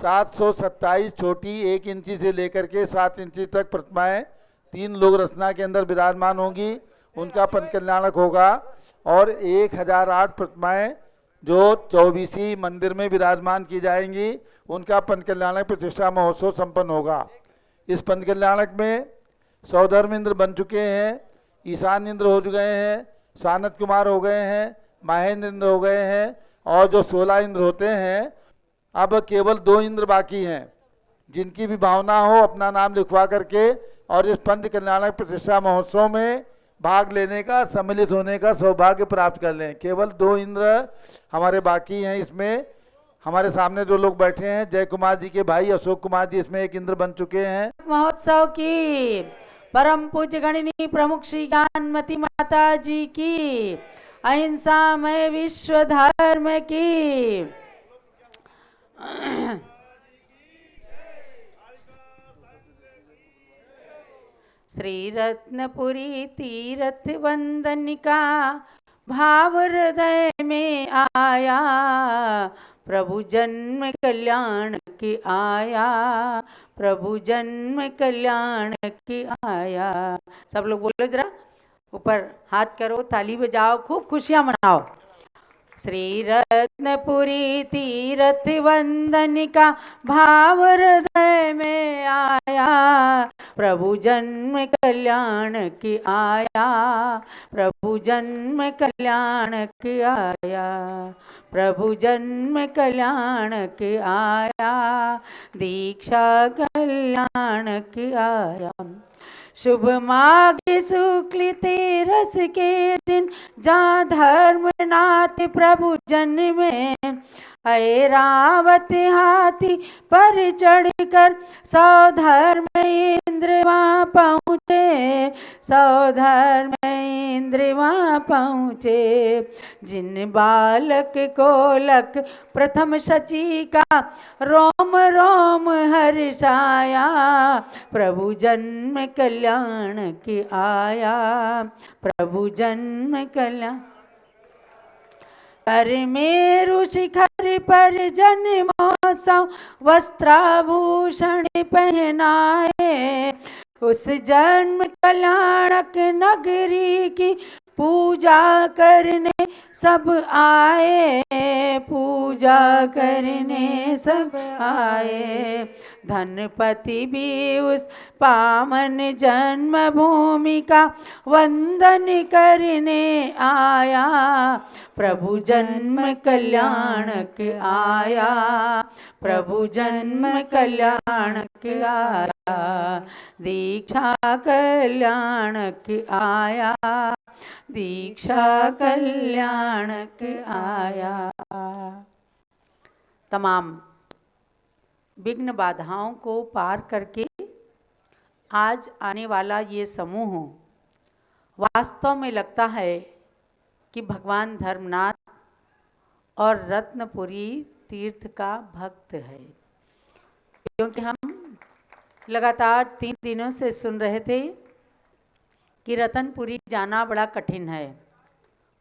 727 छोटी 1 इंची से लेकर के 7 इंची तक प्रतिमाएं 3 लोग रचना के अंदर विराजमान होंगी, उनका पंच कल्याणक होगा। और 1008 प्रतिमाएं जो 24 मंदिर में विराजमान की जाएंगी, उनका पंच कल्याणक प्रतिष्ठा महोत्सव संपन्न होगा। इस पंच कल्याणक में सौधर्म इंद्र बन चुके हैं, ईशान इंद्र हो गए हैं, सानत कुमार हो गए हैं, महेंद्र इंद्र हो गए हैं, और जो 16 इंद्र होते हैं, अब केवल 2 इंद्र बाकी हैं। जिनकी भी भावना हो अपना नाम लिखवा करके और इस पंच कल्याणक प्रतिष्ठा महोत्सव में भाग लेने का, सम्मिलित होने का सौभाग्य प्राप्त कर लें। केवल 2 इंद्र हमारे बाकी हैं। इसमें हमारे सामने जो लोग बैठे हैं, जय कुमार जी के भाई अशोक कुमार जी इसमें 1 इंद्र बन चुके हैं। महोत्सव की परम पूज्य गणनी प्रमुख श्री ज्ञानमती माता जी की, अहिंसामय विश्व धर्म की। श्री रत्नपुरी तीर्थ वंदन का भाव हृदय में आया, प्रभु जन्म कल्याण की आया, प्रभु जन्म कल्याण की आया। सब लोग बोलो जरा, ऊपर हाथ करो, ताली बजाओ, खूब खुशियां मनाओ। श्री रत्नपुरी तीर्थ वंदन का भाव हृदय में आया, प्रभु जन्म कल्याण की आया, प्रभु जन्म कल्याण की आया, प्रभु जन्म कल्याण की आया, दीक्षा कल्याण की आया। शुभ माघ शुक्ल तेरस के दिन जहाँ धर्मनाथ प्रभु जन्मे, ऐरावत हाथी पर चढ़कर सौधर्म इंद्र वहाँ पहुँचे, सौधर्म इंद्र वहाँ पहुँचे। जिन बालक को लक प्रथम शची का रोम रोम हर्षाया, प्रभु जन्म कल्याण की आया, प्रभु जन्म कल्याण। कर मेरु शिखर पर जन्मोत्सव वस्त्राभूषण पहनाए, उस जन्म कल्याणक नगरी की पूजा करने सब आए, पूजा करने सब आए। धनपति भी उस पावन जन्मभूमि का वंदन करने आया, प्रभु जन्म कल्याणक आया, प्रभु जन्म कल्याणक आया, दीक्षा कल्याणक आया, दीक्षा कल्याणक आया। तमाम विघ्न बाधाओं को पार करके आज आने वाला ये समूह वास्तव में लगता है कि भगवान धर्मनाथ और रत्नपुरी तीर्थ का भक्त है, क्योंकि हम लगातार 3 दिनों से सुन रहे थे कि रतनपुरी जाना बड़ा कठिन है,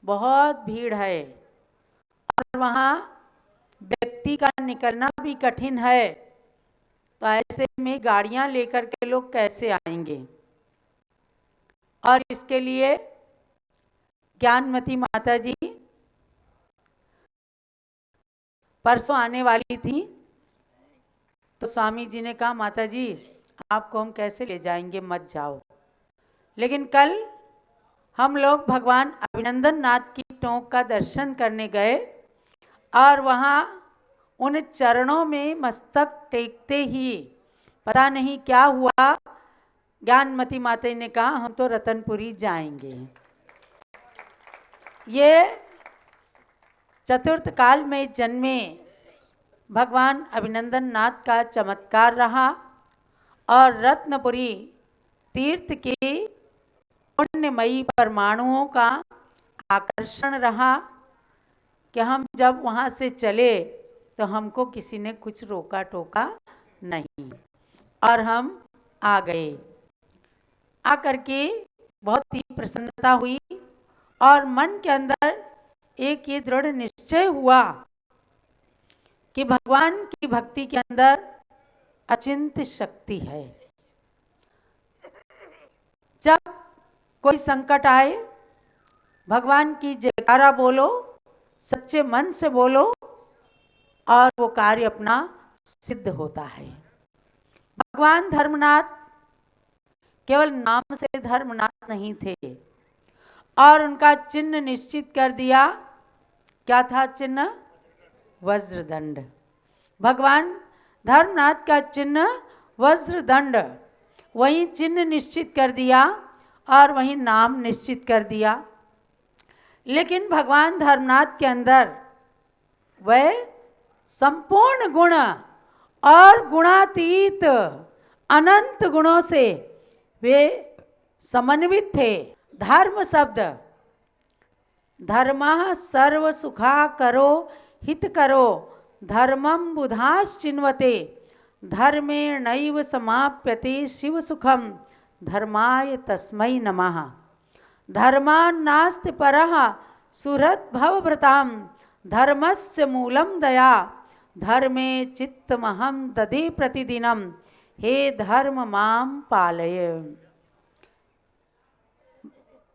बहुत भीड़ है और वहाँ व्यक्ति का निकलना भी कठिन है। तो ऐसे में गाड़ियाँ लेकर के लोग कैसे आएंगे? और इसके लिए ज्ञानमती माता जी परसों आने वाली थी, तो स्वामी जी ने कहा माता जी आपको हम कैसे ले जाएंगे, मत जाओ। लेकिन कल हम लोग भगवान अभिनंदन नाथ की टोंक का दर्शन करने गए और वहाँ उन चरणों में मस्तक टेकते ही पता नहीं क्या हुआ, ज्ञानमती माता ने कहा हम तो रतनपुरी जाएंगे। ये चतुर्थ काल में जन्मे भगवान अभिनंदन नाथ का चमत्कार रहा और रत्नपुरी तीर्थ के पुण्यमयी परमाणुओं का आकर्षण रहा कि हम जब वहाँ से चले तो हमको किसी ने कुछ रोका टोका नहीं और हम आ गए। आकर के बहुत ही प्रसन्नता हुई और मन के अंदर एक ये दृढ़ निश्चय हुआ कि भगवान की भक्ति के अंदर अचिंत्य शक्ति है। जब कोई संकट आए, भगवान की जयकारा बोलो, सच्चे मन से बोलो और वो कार्य अपना सिद्ध होता है। भगवान धर्मनाथ केवल नाम से धर्मनाथ नहीं थे और उनका चिन्ह निश्चित कर दिया। क्या था चिन्ह? वज्रदंड। भगवान धर्मनाथ का चिन्ह वज्रदंड, वही चिन्ह निश्चित कर दिया और वही नाम निश्चित कर दिया। लेकिन भगवान धर्मनाथ के अंदर वह संपूर्ण गुण और गुणातीत अनंत गुणों से वे समन्वित थे। धर्म शब्द, धर्मः सर्व सुखा करो हित करो धर्मं बुधाश्चिन्वते धर्मेणैव समाप्यते शिव सुखम धर्माय तस्मै नमः। धर्मान्नास्ति परः सुहृत् भवभृतां धर्मस्य मूलं दया धर्मे चित्तमहं दधे प्रतिदिनं हे धर्म मां पालय।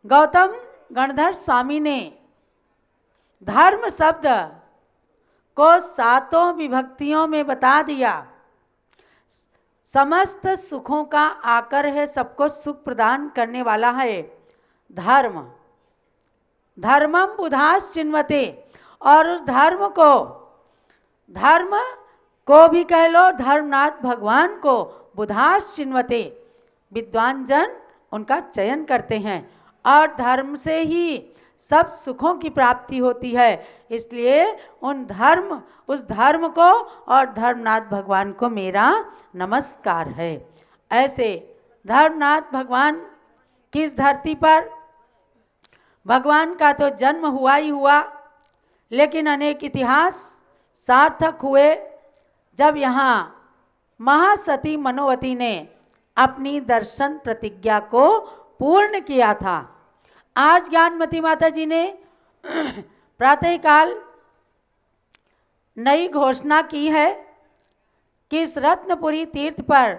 गौतम गणधर स्वामी ने धर्म शब्द को 7 विभक्तियों में बता दिया। समस्त सुखों का आकर है, सबको सुख प्रदान करने वाला है धर्म। धर्मम बुधाश्चिन्वते, और उस धर्म को भी कह लो, धर्मनाथ भगवान को बुधाश्चिन्वते, विद्वान जन उनका चयन करते हैं और धर्म से ही सब सुखों की प्राप्ति होती है। इसलिए उस धर्म को और धर्मनाथ भगवान को मेरा नमस्कार है। ऐसे धर्मनाथ भगवान की इस धरती पर भगवान का तो जन्म हुआ ही हुआ, लेकिन अनेक इतिहास सार्थक हुए जब यहाँ महासती मनोवती ने अपनी दर्शन प्रतिज्ञा को पूर्ण किया था। आज ज्ञानमती माता जी ने प्रातःकाल नई घोषणा की है कि इस रत्नपुरी तीर्थ पर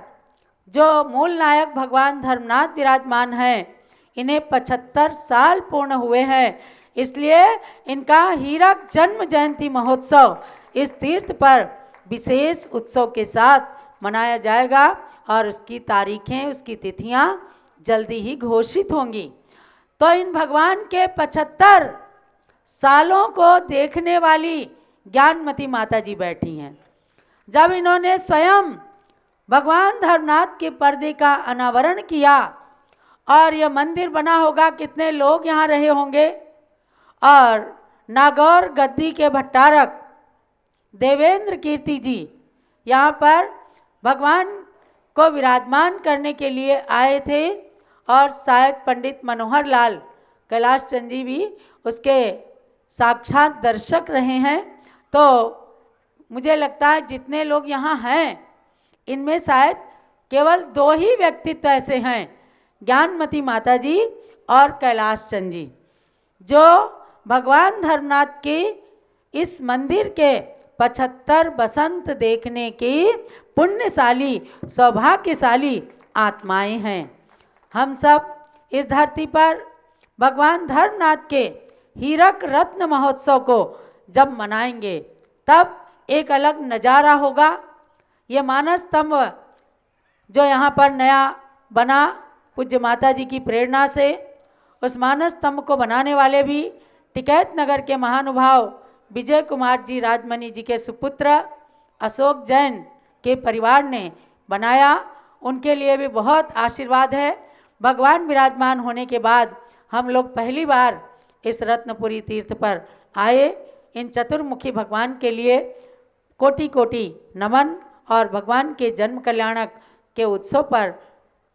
जो मूल नायक भगवान धर्मनाथ विराजमान हैं, इन्हें 75 साल पूर्ण हुए हैं। इसलिए इनका हीरक जन्म जयंती महोत्सव इस तीर्थ पर विशेष उत्सव के साथ मनाया जाएगा और उसकी तारीखें, उसकी तिथियां जल्दी ही घोषित होंगी। तो इन भगवान के 75 सालों को देखने वाली ज्ञानमती माता जी बैठी हैं। जब इन्होंने स्वयं भगवान धर्मनाथ के पर्दे का अनावरण किया और यह मंदिर बना होगा, कितने लोग यहाँ रहे होंगे। और नागौर गद्दी के भट्टारक देवेंद्र कीर्ति जी यहाँ पर भगवान को विराजमान करने के लिए आए थे और शायद पंडित मनोहर लाल कैलाश चंद जी भी उसके साक्षात दर्शक रहे हैं। तो मुझे लगता है जितने लोग यहाँ हैं इनमें शायद केवल 2 ही व्यक्तित्व ऐसे हैं, ज्ञानमती माता जी और कैलाश चंद जी, जो भगवान धर्मनाथ के इस मंदिर के 75 बसंत देखने की पुण्यशाली सौभाग्यशाली आत्माएं हैं। हम सब इस धरती पर भगवान धर्मनाथ के हीरक रत्न महोत्सव को जब मनाएंगे तब एक अलग नज़ारा होगा। ये मानस स्तंभ जो यहाँ पर नया बना पूज्य माता जी की प्रेरणा से, उस मानस स्तंभ को बनाने वाले भी टिकैत नगर के महानुभाव विजय कुमार जी राजमणि जी के सुपुत्र अशोक जैन के परिवार ने बनाया। उनके लिए भी बहुत आशीर्वाद है। भगवान विराजमान होने के बाद हम लोग पहली बार इस रत्नपुरी तीर्थ पर आए। इन चतुर्मुखी भगवान के लिए कोटि कोटि नमन और भगवान के जन्म कल्याणक के उत्सव पर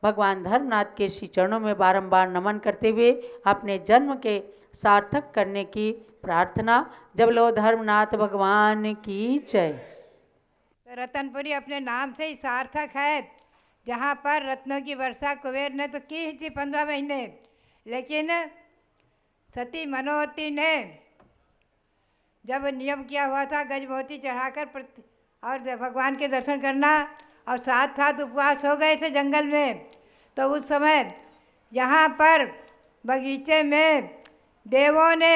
भगवान धर्मनाथ के श्री चरणों में बारंबार नमन करते हुए अपने जन्म के सार्थक करने की प्रार्थना। जब लो धर्मनाथ भगवान की जय। रतनपुरी अपने नाम से ही सार्थक है, जहाँ पर रत्नों की वर्षा कुबेर ने तो की ही थी 15 महीने, लेकिन सती मनोवती ने जब नियम किया हुआ था गजमोती चढ़ाकर और भगवान के दर्शन करना, और साथ साथ उपवास हो गए थे जंगल में। तो उस समय यहाँ पर बगीचे में देवों ने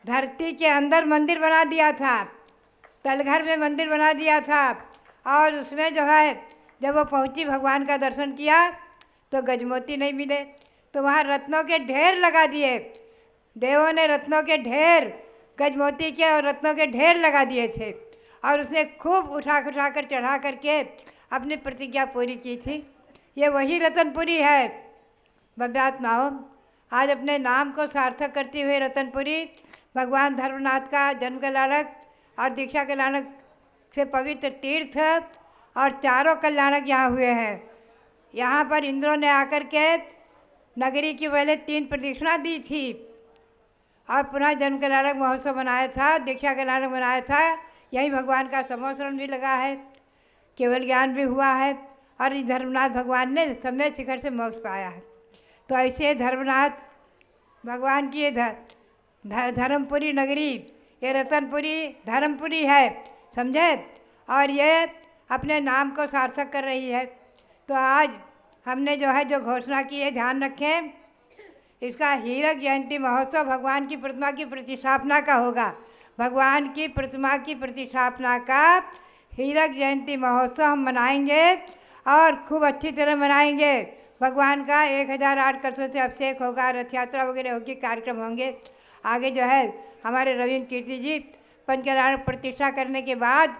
धरती के अंदर मंदिर बना दिया था, तलघर में मंदिर बना दिया था। और उसमें जो है जब वो पहुँची भगवान का दर्शन किया तो गजमोती नहीं मिले, तो वहाँ रत्नों के ढेर लगा दिए। देवों ने रत्नों के ढेर, गजमोती के और रत्नों के ढेर लगा दिए थे, और उसने खूब उठा कर चढ़ा करके अपनी प्रतिज्ञा पूरी की थी। ये वही रतनपुरी है भव्यात्माओं। आज अपने नाम को सार्थक करते हुए रतनपुरी भगवान धर्मनाथ का जन्म कल्याणक और दीक्षा कल्याणक से पवित्र तीर्थ, और चारों कल्याणक यहाँ हुए हैं। यहाँ पर इंद्रों ने आकर के नगरी की पहले 3 प्रदक्षिणा दी थी, और पुनः जन्म कल्याणक महोत्सव मनाया था, दीक्षा कल्याणक मनाया था। यही भगवान का समोसरण भी लगा है, केवल ज्ञान भी हुआ है, और इस धर्मनाथ भगवान ने समय शिखर से मोक्ष पाया है। तो ऐसे धर्मनाथ भगवान की ये धर्मपुरी नगरी, ये रतनपुरी धर्मपुरी है, समझे, और ये अपने नाम को सार्थक कर रही है। तो आज हमने जो है जो घोषणा की है, ध्यान रखें, इसका हीरक जयंती महोत्सव भगवान की प्रतिमा की प्रतिष्ठापना का होगा। भगवान की प्रतिमा की प्रतिष्ठापना का हीरक जयंती महोत्सव हम मनाएंगे, और खूब अच्छी तरह मनाएंगे। भगवान का 1008 कलशों से अभिषेक होगा, रथ यात्रा वगैरह होगी, कार्यक्रम होंगे। आगे जो है हमारे रविंद्र कीर्ति जी पंचकल्याण प्रतिष्ठा करने के बाद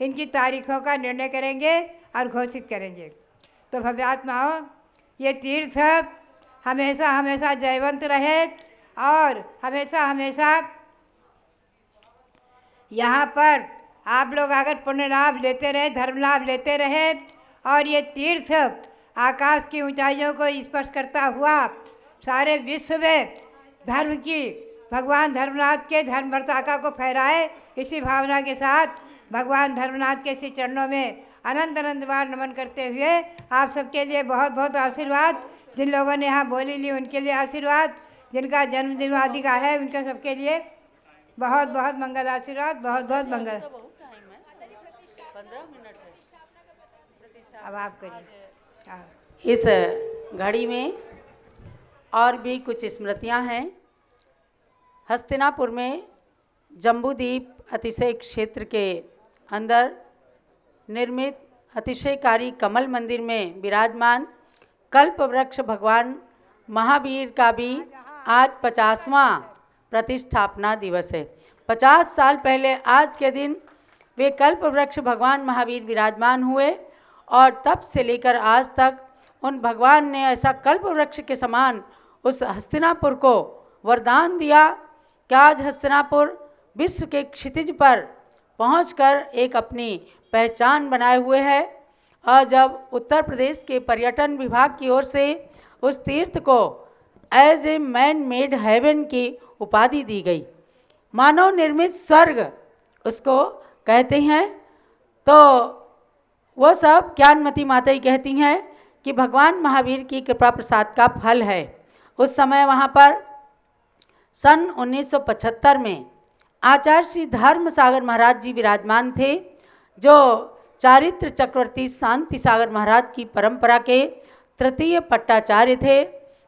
इनकी तारीखों का निर्णय करेंगे और घोषित करेंगे। तो भव्यात्माओं, ये तीर्थ हमेशा हमेशा जयवंत रहे, और हमेशा हमेशा यहाँ पर आप लोग अगर पुण्य लाभ लेते रहे, धर्म लाभ लेते रहे, और ये तीर्थ आकाश की ऊंचाइयों को स्पर्श करता हुआ सारे विश्व में धर्म की, भगवान धर्मनाथ के धर्म पताका को फहराए। इसी भावना के साथ भगवान धर्मनाथ के श्री चरणों में अनंत अनंत बार नमन करते हुए आप सबके लिए बहुत बहुत आशीर्वाद। जिन लोगों ने यहाँ बोली ली उनके लिए आशीर्वाद, जिनका जन्मदिन आदि का है उनके सबके लिए बहुत बहुत मंगल आशीर्वाद, बहुत बहुत मंगल। अब आप करिए। इस घड़ी में और भी कुछ स्मृतियां हैं। हस्तिनापुर में जम्बूद्वीप अतिशय क्षेत्र के अंदर निर्मित अतिशयकारी कमल मंदिर में विराजमान कल्प वृक्ष भगवान महावीर का भी आज 50वां प्रतिष्ठापना दिवस है। 50 साल पहले आज के दिन वे कल्प वृक्ष भगवान महावीर विराजमान हुए, और तब से लेकर आज तक उन भगवान ने ऐसा कल्प वृक्ष के समान उस हस्तिनापुर को वरदान दिया कि आज हस्तिनापुर विश्व के क्षितिज पर पहुंचकर एक अपनी पहचान बनाए हुए है। और जब उत्तर प्रदेश के पर्यटन विभाग की ओर से उस तीर्थ को as a man made heaven की उपाधि दी गई, मानव निर्मित स्वर्ग उसको कहते हैं। तो वो सब ज्ञानमती माता ही कहती हैं कि भगवान महावीर की कृपा प्रसाद का फल है। उस समय वहाँ पर सन 1975 में आचार्य श्री धर्म सागर महाराज जी विराजमान थे, जो चारित्र चक्रवर्ती शांति सागर महाराज की परंपरा के तृतीय पट्टाचार्य थे।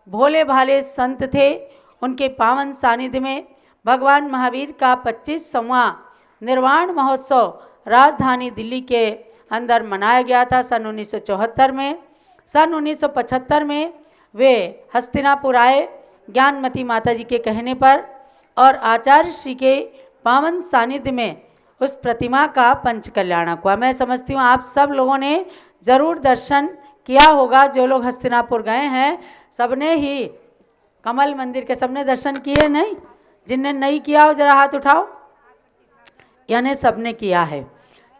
भोले भाले संत थे। उनके पावन सानिध्य में भगवान महावीर का 25वां निर्वाण महोत्सव राजधानी दिल्ली के अंदर मनाया गया था सन 1974 में। सन 1975 में वे हस्तिनापुर आए ज्ञानमती माता जी के कहने पर, और आचार्य श्री के पावन सानिध्य में उस प्रतिमा का पंच कल्याणक हुआ। मैं समझती हूँ आप सब लोगों ने जरूर दर्शन किया होगा। जो लोग हस्तिनापुर गए हैं सबने ही कमल मंदिर के सबने दर्शन किए नहीं? जिनने नहीं किया हो जरा हाथ उठाओ। यानी सबने किया है,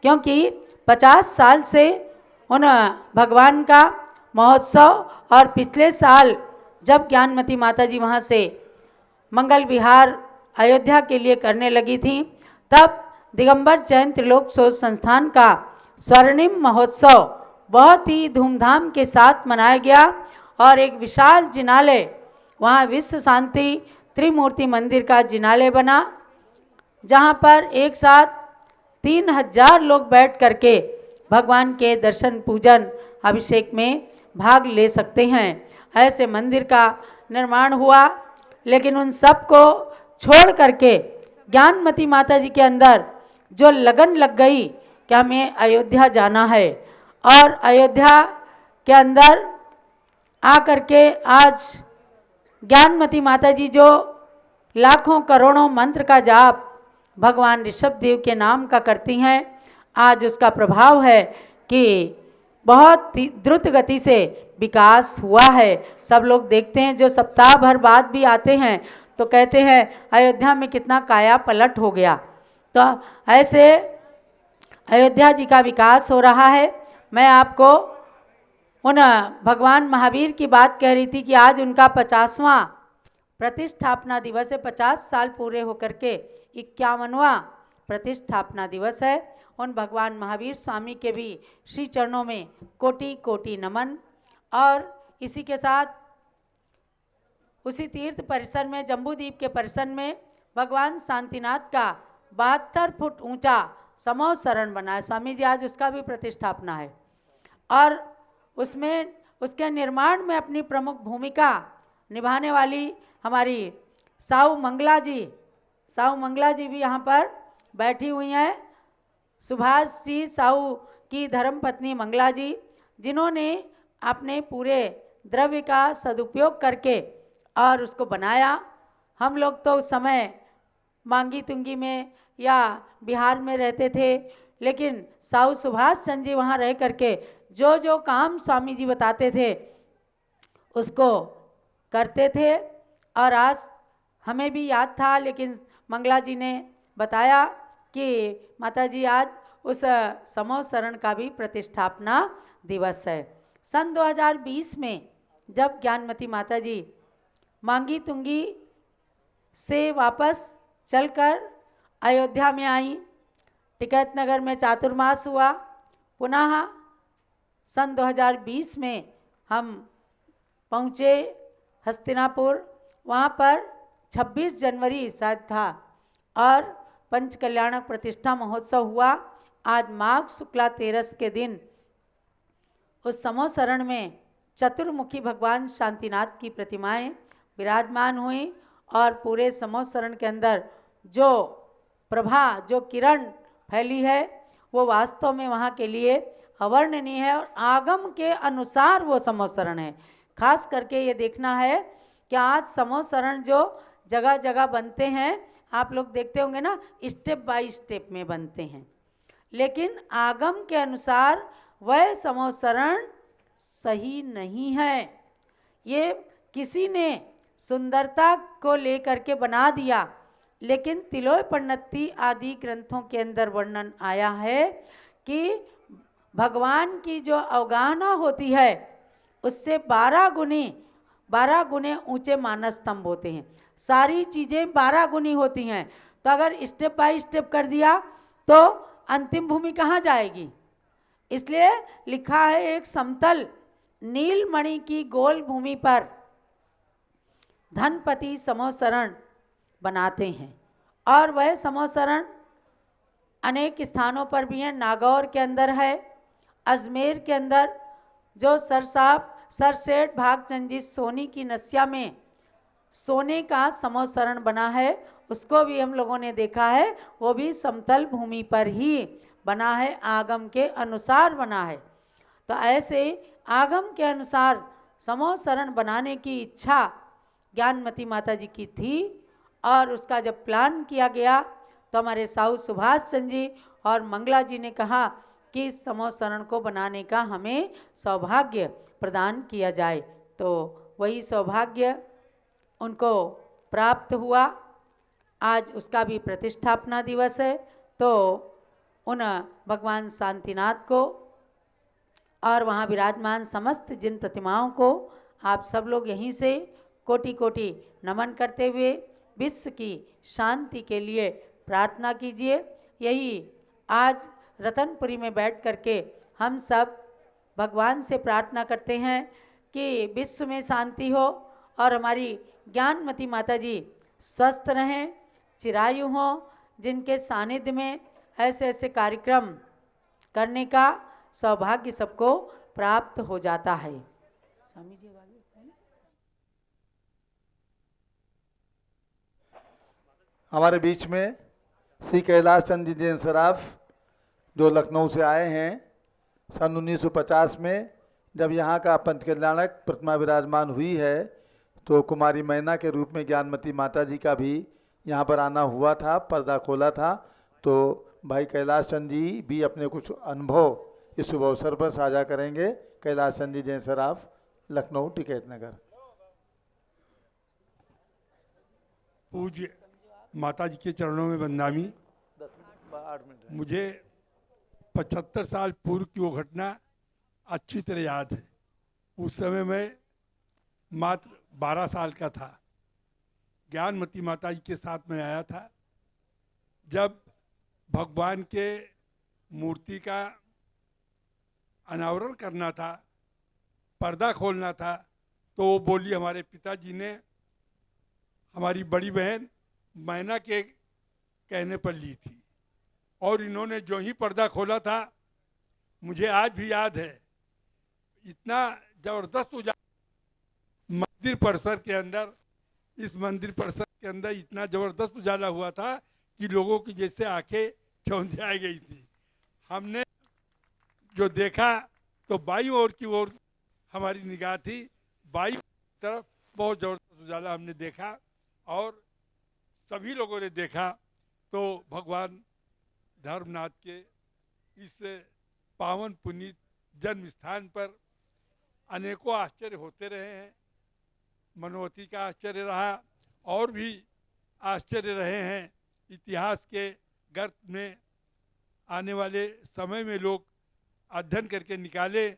क्योंकि 50 साल से उन भगवान का महोत्सव, और पिछले साल जब ज्ञानमती माता जी वहाँ से मंगल विहार अयोध्या के लिए करने लगी थी, तब दिगंबर जैन त्रिलोक शोध संस्थान का स्वर्णिम महोत्सव बहुत ही धूमधाम के साथ मनाया गया, और एक विशाल जिनालय वहाँ विश्व शांति त्रिमूर्ति मंदिर का जिनालय बना। जहाँ पर एक साथ 3000 लोग बैठ करके भगवान के दर्शन पूजन अभिषेक में भाग ले सकते हैं। ऐसे मंदिर का निर्माण हुआ, लेकिन उन सब को छोड़ करके ज्ञानमती माता जी के अंदर जो लगन लग गई कि हमें अयोध्या जाना है, और अयोध्या के अंदर आकर के आज ज्ञानमती माता जी जो लाखों करोड़ों मंत्र का जाप भगवान ऋषभ देव के नाम का करती हैं, आज उसका प्रभाव है कि बहुत द्रुत गति से विकास हुआ है। सब लोग देखते हैं, जो सप्ताह भर बाद भी आते हैं तो कहते हैं अयोध्या में कितना काया पलट हो गया। तो ऐसे अयोध्या जी का विकास हो रहा है। मैं आपको उन भगवान महावीर की बात कह रही थी कि आज उनका 50वां प्रतिष्ठापना दिवस है। 50 साल पूरे होकर के 51वां प्रतिष्ठापना दिवस है। उन भगवान महावीर स्वामी के भी श्री चरणों में कोटि कोटि नमन। और इसी के साथ उसी तीर्थ परिसर में, जम्बूद्वीप के परिसर में भगवान शांतिनाथ का 72 फुट ऊंचा समो शरण बना है। स्वामी जी आज उसका भी प्रतिष्ठापना है, और उसमें उसके निर्माण में अपनी प्रमुख भूमिका निभाने वाली हमारी साहू मंगला जी भी यहाँ पर बैठी हुई हैं। सुभाष जी साहू की धर्मपत्नी मंगला जी, जिन्होंने अपने पूरे द्रव्य का सदुपयोग करके और उसको बनाया। हम लोग तो उस समय मांगी तुंगी में या बिहार में रहते थे, लेकिन साहू सुभाष चंद्र जी वहाँ रह करके जो जो काम स्वामी जी बताते थे उसको करते थे। और आज हमें भी याद था, लेकिन मंगला जी ने बताया कि माता जी आज उस समो शरण का भी प्रतिष्ठापना दिवस है। सन 2020 में जब ज्ञानमती माता जी मांगी तुंगी से वापस चलकर अयोध्या में आई, टिकैत नगर में चातुर्मास हुआ, पुनः सन 2020 में हम पहुँचे हस्तिनापुर। वहाँ पर 26 जनवरी शायद था और पंचकल्याणक प्रतिष्ठा महोत्सव हुआ। आज माघ शुक्ला 13 के दिन उस समो शरण में चतुर्मुखी भगवान शांतिनाथ की प्रतिमाएं विराजमान हुई, और पूरे समो शरण के अंदर जो प्रभा, जो किरण फैली है, वो वास्तव में वहाँ के लिए अवर्णनीय है। और आगम के अनुसार वो समो शरण है। खास करके ये देखना है कि आज समो शरण जो जगह जगह बनते हैं, आप लोग देखते होंगे ना, स्टेप बाय स्टेप में बनते हैं, लेकिन आगम के अनुसार वह समो शरण सही नहीं है। ये किसी ने सुंदरता को लेकर के बना दिया, लेकिन तिलोय पन्नती आदि ग्रंथों के अंदर वर्णन आया है कि भगवान की जो अवगाहना होती है उससे 12 गुने ऊंचे मानस स्तंभ होते हैं। सारी चीज़ें 12 गुनी होती हैं, तो अगर स्टेप बाय स्टेप कर दिया तो अंतिम भूमि कहाँ जाएगी। इसलिए लिखा है, एक समतल नीलमणि की गोल भूमि पर धनपति समो शरण बनाते हैं, और वह समो शरण अनेक स्थानों पर भी हैं। नागौर के अंदर है, अजमेर के अंदर जो सर सेठ भागचंद जी सोनी की नस्या में सोने का समो शरण बना है, उसको भी हम लोगों ने देखा है। वो भी समतल भूमि पर ही बना है, आगम के अनुसार बना है। तो ऐसे आगम के अनुसार समो शरण बनाने की इच्छा ज्ञानमती माता जी की थी, और उसका जब प्लान किया गया तो हमारे साहू सुभाष चंद्र जी और मंगला जी ने कहा कि समो शरण को बनाने का हमें सौभाग्य प्रदान किया जाए। तो वही सौभाग्य उनको प्राप्त हुआ। आज उसका भी प्रतिष्ठापना दिवस है। तो उन भगवान शांतिनाथ को और वहाँ विराजमान समस्त जिन प्रतिमाओं को आप सब लोग यहीं से कोटि कोटि नमन करते हुए विश्व की शांति के लिए प्रार्थना कीजिए। यही आज रतनपुरी में बैठ करके हम सब भगवान से प्रार्थना करते हैं कि विश्व में शांति हो और हमारी ज्ञानमती माता जी स्वस्थ रहें, चिरायु हों, जिनके सानिध्य में ऐसे ऐसे कार्यक्रम करने का सौभाग्य सबको प्राप्त हो जाता है। स्वामी जी आगे हमारे बीच में श्री कैलाश चंद जी जैन सराफ जो लखनऊ से आए हैं। सन 1950 में जब यहाँ का पंच कल्याणक प्रतिमा विराजमान हुई है तो कुमारी मैना के रूप में ज्ञानमती माता जी का भी यहाँ पर आना हुआ था, पर्दा खोला था। तो भाई कैलाश चंद जी भी अपने कुछ अनुभव इस शुभ अवसर पर साझा करेंगे। कैलाश चंद जी जैन सराफ, लखनऊ टिकैत नगर। पूज्य माता जी के चरणों में वंदनामी। 8 मिनट। मुझे 75 साल पूर्व की वो घटना अच्छी तरह याद है। उस समय मैं मात्र 12 साल का था। ज्ञानमती माता जी के साथ में आया था। जब भगवान के मूर्ति का अनावरण करना था, पर्दा खोलना था, तो वो बोली हमारे पिताजी ने हमारी बड़ी बहन मैना के कहने पर ली थी। और इन्होंने जो ही पर्दा खोला था, मुझे आज भी याद है, इतना ज़बरदस्त उजाला मंदिर परिसर के अंदर, इस मंदिर परिसर के अंदर इतना ज़बरदस्त उजाला हुआ था कि लोगों की जैसे आंखें चौंधियाई गई थी। हमने जो देखा तो बाईं ओर की ओर हमारी निगाह थी, बाईं तरफ बहुत ज़बरदस्त उजाला हमने देखा और सभी लोगों ने देखा। तो भगवान धर्मनाथ के इस पावन पुनीत जन्म स्थान पर अनेकों आश्चर्य होते रहे हैं। मनोवती का आश्चर्य रहा और भी आश्चर्य रहे हैं। इतिहास के गर्त में आने वाले समय में लोग अध्ययन करके निकाले।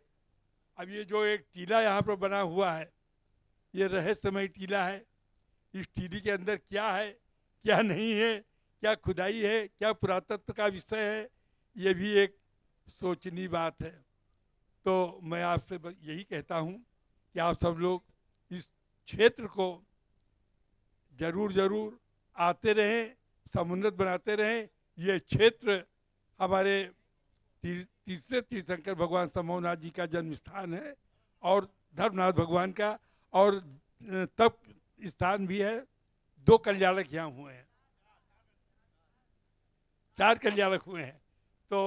अब ये जो एक टीला यहाँ पर बना हुआ है, ये रहस्यमय टीला है। इस टीले के अंदर क्या है, क्या नहीं है, क्या खुदाई है, क्या पुरातत्व का विषय है, ये भी एक सोचनीय बात है। तो मैं आपसे यही कहता हूँ कि आप सब लोग इस क्षेत्र को जरूर आते रहें, समुन्नत बनाते रहें। ये क्षेत्र हमारे तीसरे तीर्थंकर भगवान समूहनाथ जी का जन्म स्थान है और धर्मनाथ भगवान का, और तब स्थान भी है। 2 कल्याणक यहाँ हुए हैं, 4 कल्याणक हुए हैं। तो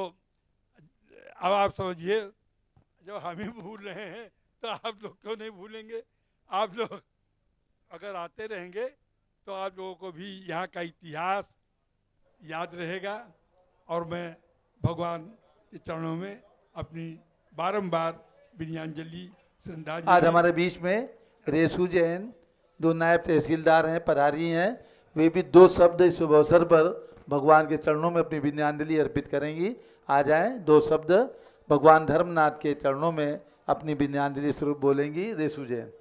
अब आप समझिए, जब हम ही भूल रहे हैं तो आप लोग क्यों नहीं भूलेंगे। आप लोग अगर आते रहेंगे तो आप लोगों को भी यहाँ का इतिहास याद रहेगा। और मैं भगवान के चरणों में अपनी बारंबार विनयाञ्जलि श्रद्धांजलि। आज हमारे बीच में रेसू जैन जो नायब तहसीलदार हैं, पधारी हैं, वे भी 2 शब्द इस शुभ अवसर पर भगवान के चरणों में अपनी विनयाञ्जलि अर्पित करेंगी। आ जाएं, 2 शब्द भगवान धर्मनाथ के चरणों में अपनी विनयाञ्जलि स्वरूप बोलेंगी। रेसू जैन,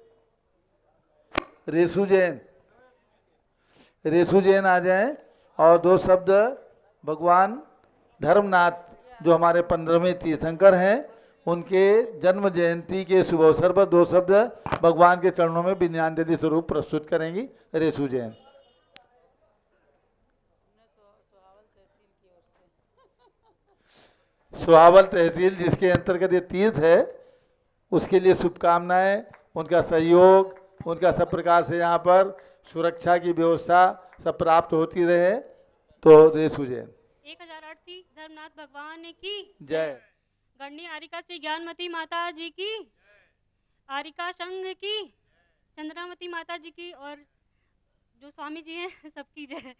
रेसू जैन, रेसू जैन आ जाएं और 2 शब्द भगवान धर्मनाथ जो हमारे 15वें तीर्थंकर हैं, उनके जन्म जयंती के शुभ अवसर पर 2 शब्द भगवान के चरणों में विनयाञ्जलि स्वरूप प्रस्तुत करेंगी। रेसू जैन। सुहावल तहसील जिसके अंतर्गत ये तीर्थ है, उसके लिए शुभकामनाएं, उनका सहयोग, उनका सब प्रकार से यहाँ पर सुरक्षा की व्यवस्था सब प्राप्त होती रहे। तो रेसू जैन। 1008 श्री धर्मनाथ भगवान की जय। गणनी आरिका श्री ज्ञानमती माता जी की, आरिका संघ की, चंद्रामती माता जी की, और जो स्वामी जी हैं सबकी जय।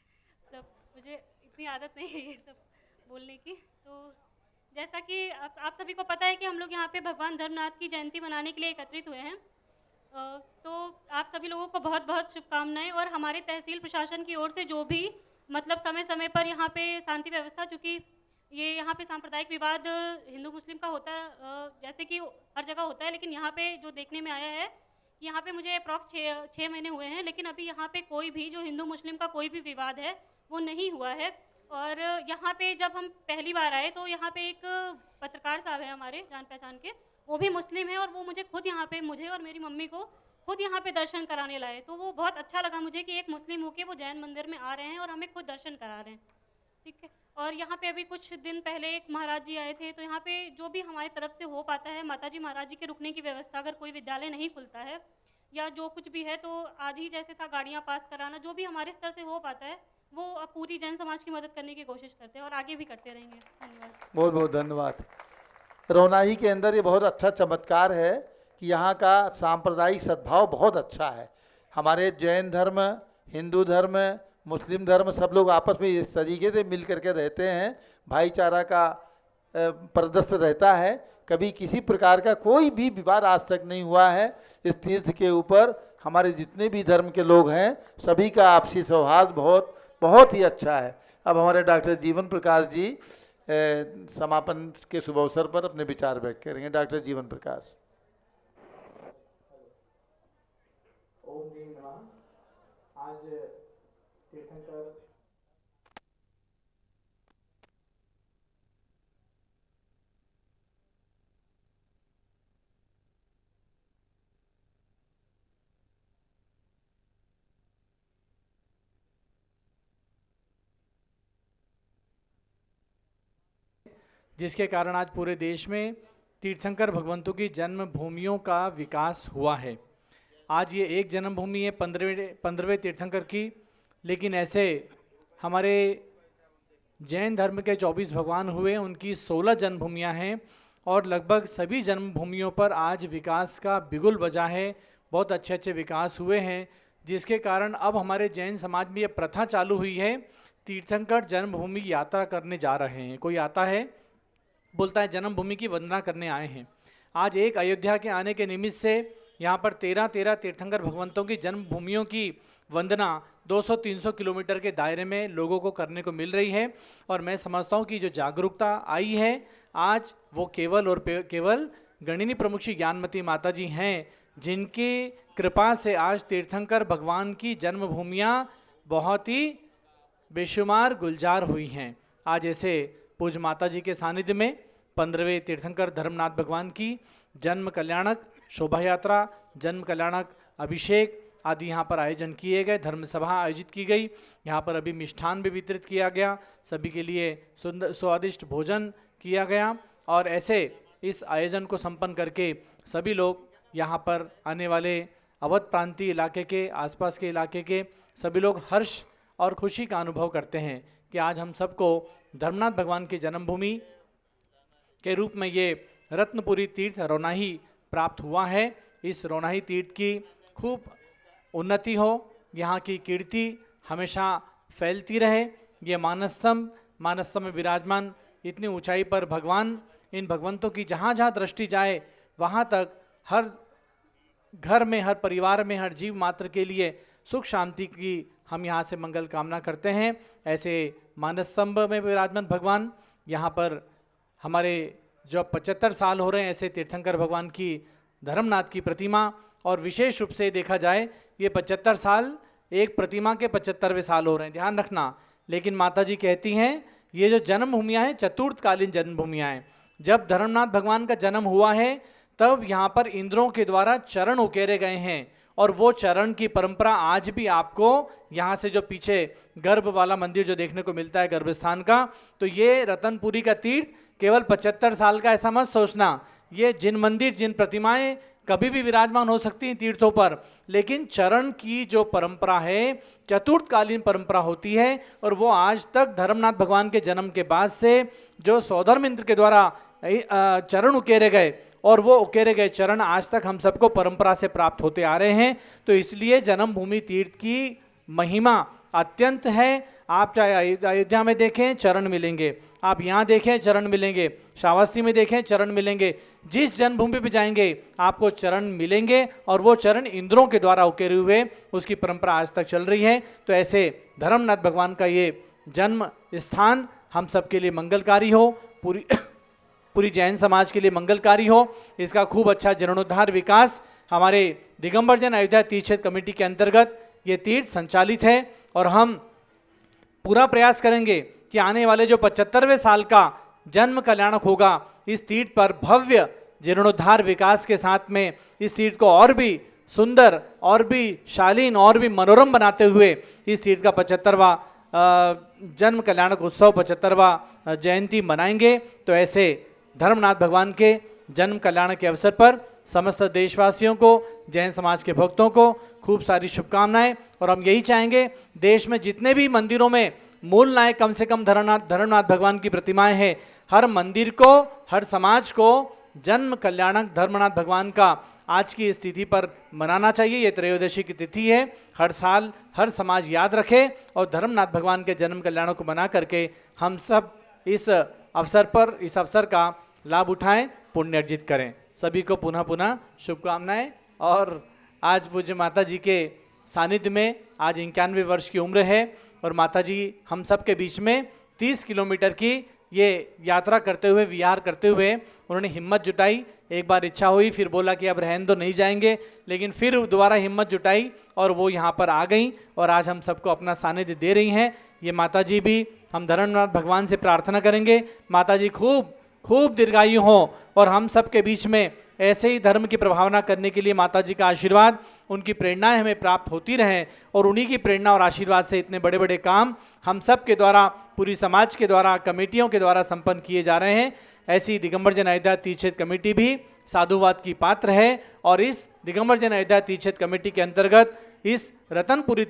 सब मुझे इतनी आदत नहीं है ये सब बोलने की। तो जैसा कि आप सभी को पता है कि हम लोग यहाँ पे भगवान धर्मनाथ की जयंती मनाने के लिए एकत्रित हुए हैं। तो आप सभी लोगों को बहुत बहुत शुभकामनाएं। और हमारे तहसील प्रशासन की ओर से जो भी मतलब समय समय पर यहाँ पे शांति व्यवस्था, चूँकि ये यहाँ पे सांप्रदायिक विवाद हिंदू मुस्लिम का होता जैसे कि हर जगह होता है, लेकिन यहाँ पे जो देखने में आया है, यहाँ पे मुझे अप्रॉक्स 6 महीने हुए हैं, लेकिन अभी यहाँ पे कोई भी जो हिंदू मुस्लिम का कोई भी विवाद है वो नहीं हुआ है। और यहाँ पे जब हम पहली बार आए तो यहाँ पे एक पत्रकार साहब है हमारे जान पहचान के, वो भी मुस्लिम है, और वो मुझे खुद यहाँ पे, मुझे और मेरी मम्मी को खुद यहाँ पे दर्शन कराने लाए। तो वो बहुत अच्छा लगा मुझे कि एक मुस्लिम होके वो जैन मंदिर में आ रहे हैं और हमें खुद दर्शन करा रहे हैं। ठीक है। और यहाँ पे अभी कुछ दिन पहले एक महाराज जी आए थे, तो यहाँ पे जो भी हमारी तरफ से हो पाता है, माताजी महाराज जी के रुकने की व्यवस्था, अगर कोई विद्यालय नहीं खुलता है या जो कुछ भी है, तो आज ही जैसे था गाड़ियाँ पास कराना, जो भी हमारे स्तर से हो पाता है वो अब पूरी जैन समाज की मदद करने की कोशिश करते हैं और आगे भी करते रहेंगे। धन्यवाद। बहुत बहुत धन्यवाद। रोनाही के अंदर ये बहुत अच्छा चमत्कार है कि यहाँ का सांप्रदायिक सद्भाव बहुत अच्छा है। हमारे जैन धर्म, हिंदू धर्म, मुस्लिम धर्म सब लोग आपस में इस तरीके से मिल करके रहते हैं, भाईचारा का प्रदर्शन रहता है। कभी किसी प्रकार का कोई भी विवाद आज तक नहीं हुआ है। इस तीर्थ के ऊपर हमारे जितने भी धर्म के लोग हैं सभी का आपसी सौहार्द बहुत बहुत ही अच्छा है। अब हमारे डॉक्टर जीवन प्रकाश जी समापन के शुभ अवसर पर अपने विचार व्यक्त करेंगे। डॉक्टर जीवन प्रकाश। ओम जी नमः। आज तीर्थंकर जिसके कारण आज पूरे देश में तीर्थंकर भगवंतों की जन्म भूमियों का विकास हुआ है। आज ये एक जन्मभूमि है 15वें तीर्थंकर की, लेकिन ऐसे हमारे जैन धर्म के 24 भगवान हुए, उनकी 16 जन्मभूमियाँ हैं और लगभग सभी जन्मभूमियों पर आज विकास का बिगुल बजा है। बहुत अच्छे अच्छे विकास हुए हैं, जिसके कारण अब हमारे जैन समाज में ये प्रथा चालू हुई है, तीर्थंकर जन्मभूमि यात्रा करने जा रहे हैं। कोई आता है, बोलता है जन्मभूमि की वंदना करने आए हैं। आज एक अयोध्या के आने के निमित्त से यहाँ पर 13 तीर्थंकर भगवंतों की जन्मभूमियों की वंदना 200-300 किलोमीटर के दायरे में लोगों को करने को मिल रही है। और मैं समझता हूँ कि जो जागरूकता आई है आज, वो केवल और केवल गणिनी प्रमुख श्री ज्ञानमती माता जी हैं, जिनकी कृपा से आज तीर्थंकर भगवान की जन्मभूमियाँ बहुत ही बेशुमार गुलजार हुई हैं। आज ऐसे पूज्य माता जी के सानिध्य में 15वें तीर्थंकर धर्मनाथ भगवान की जन्म कल्याणक शोभा यात्रा, जन्म कल्याणक अभिषेक आदि यहाँ पर आयोजन किए गए। धर्म सभा आयोजित की गई, यहाँ पर अभी मिष्ठान भी वितरित किया गया, सभी के लिए सुंदर स्वादिष्ट भोजन किया गया। और ऐसे इस आयोजन को संपन्न करके सभी लोग यहाँ पर आने वाले अवध प्रांतीय इलाके के, आसपास के इलाके के सभी लोग हर्ष और खुशी का अनुभव करते हैं कि आज हम सबको धर्मनाथ भगवान की जन्मभूमि के रूप में ये रत्नपुरी तीर्थ रोनाही प्राप्त हुआ है। इस रोनाही तीर्थ की खूब उन्नति हो, यहाँ की कीर्ति हमेशा फैलती रहे। ये मानसतम में विराजमान इतनी ऊंचाई पर भगवान, इन भगवंतों की जहाँ जहाँ दृष्टि जाए वहाँ तक हर घर में, हर परिवार में, हर जीव मात्र के लिए सुख शांति की हम यहाँ से मंगल कामना करते हैं। ऐसे मानस स्तंभ में विराजमान भगवान, यहाँ पर हमारे जो 75 साल हो रहे हैं ऐसे तीर्थंकर भगवान की धर्मनाथ की प्रतिमा, और विशेष रूप से देखा जाए ये 75 साल एक प्रतिमा के 75वें साल हो रहे हैं, ध्यान रखना। लेकिन माता जी कहती हैं ये जो जन्मभूमियाँ हैं चतुर्थकालीन जन्मभूमियाँ हैं। जब धर्मनाथ भगवान का जन्म हुआ है तब यहाँ पर इंद्रों के द्वारा चरण उकेरे गए हैं, और वो चरण की परंपरा आज भी आपको यहाँ से जो पीछे गर्भ वाला मंदिर जो देखने को मिलता है गर्भस्थान का, तो ये रतनपुरी का तीर्थ केवल 75 साल का ऐसा मत सोचना। ये जिन मंदिर, जिन प्रतिमाएं कभी भी विराजमान हो सकती हैं तीर्थों पर, लेकिन चरण की जो परंपरा है चतुर्थकालीन परंपरा होती है, और वो आज तक धर्मनाथ भगवान के जन्म के बाद से जो सौधर्म इंद्र के द्वारा चरण उकेरे गए, और वो उकेरे गए चरण आज तक हम सबको परंपरा से प्राप्त होते आ रहे हैं। तो इसलिए जन्मभूमि तीर्थ की महिमा अत्यंत है। आप चाहे अयोध्या में देखें चरण मिलेंगे, आप यहाँ देखें चरण मिलेंगे, श्रावस्ती में देखें चरण मिलेंगे, जिस जन्मभूमि पे जाएंगे आपको चरण मिलेंगे, और वो चरण इंद्रों के द्वारा उकेरे हुए उसकी परंपरा आज तक चल रही है। तो ऐसे धर्मनाथ भगवान का ये जन्म स्थान हम सबके लिए मंगलकारी हो, पूरी जैन समाज के लिए मंगलकारी हो। इसका खूब अच्छा जीर्णोद्धार विकास हमारे दिगंबर जैन अयोध्या तीर्थ क्षेत्र कमेटी के अंतर्गत ये तीर्थ संचालित है, और हम पूरा प्रयास करेंगे कि आने वाले जो 75वें साल का जन्म कल्याणक होगा, इस तीर्थ पर भव्य जीर्णोद्धार विकास के साथ में इस तीर्थ को और भी सुंदर, और भी शालीन, और भी मनोरम बनाते हुए इस तीर्थ का 75वां जन्म कल्याणक उत्सव 75वां जयंती मनाएंगे। तो ऐसे धर्मनाथ भगवान के जन्म कल्याण के अवसर पर समस्त देशवासियों को, जैन समाज के भक्तों को खूब सारी शुभकामनाएं। और हम यही चाहेंगे देश में जितने भी मंदिरों में मूल नायक कम से कम धर्मनाथ भगवान की प्रतिमाएं हैं, हर मंदिर को, हर समाज को जन्म कल्याणक धर्मनाथ भगवान का आज की स्थिति पर मनाना चाहिए। ये त्रयोदशी की तिथि है, हर साल हर समाज याद रखे और धर्मनाथ भगवान के जन्म कल्याण को मना करके हम सब इस अवसर का लाभ उठाएं, पुण्य अर्जित करें। सभी को पुनः पुनः शुभकामनाएं। और आज पूज्य माता जी के सानिध्य में आज 91 वर्ष की उम्र है और माता जी हम सब के बीच में 30 किलोमीटर की ये यात्रा करते हुए, विहार करते हुए उन्होंने हिम्मत जुटाई। एक बार इच्छा हुई, फिर बोला कि अब रहने दो, नहीं जाएंगे, लेकिन फिर दोबारा हिम्मत जुटाई और वो यहाँ पर आ गई और आज हम सबको अपना सानिध्य दे रही हैं। ये माता जी भी, हम धर्मनाथ भगवान से प्रार्थना करेंगे माता जी खूब खूब दीर्घायु हों और हम सब के बीच में ऐसे ही धर्म की प्रभावना करने के लिए माता जी का आशीर्वाद, उनकी प्रेरणाएं हमें प्राप्त होती रहें और उन्हीं की प्रेरणा और आशीर्वाद से इतने बड़े बड़े काम हम सब के द्वारा, पूरी समाज के द्वारा, कमेटियों के द्वारा संपन्न किए जा रहे हैं। ऐसी दिगंबर जन अयोध्या तीर्थ क्षेत्र कमेटी भी साधुवाद की पात्र है और इस दिगंबर जन अयोध्या तीर्थ क्षेत्र कमेटी के अंतर्गत इस रतनपुरी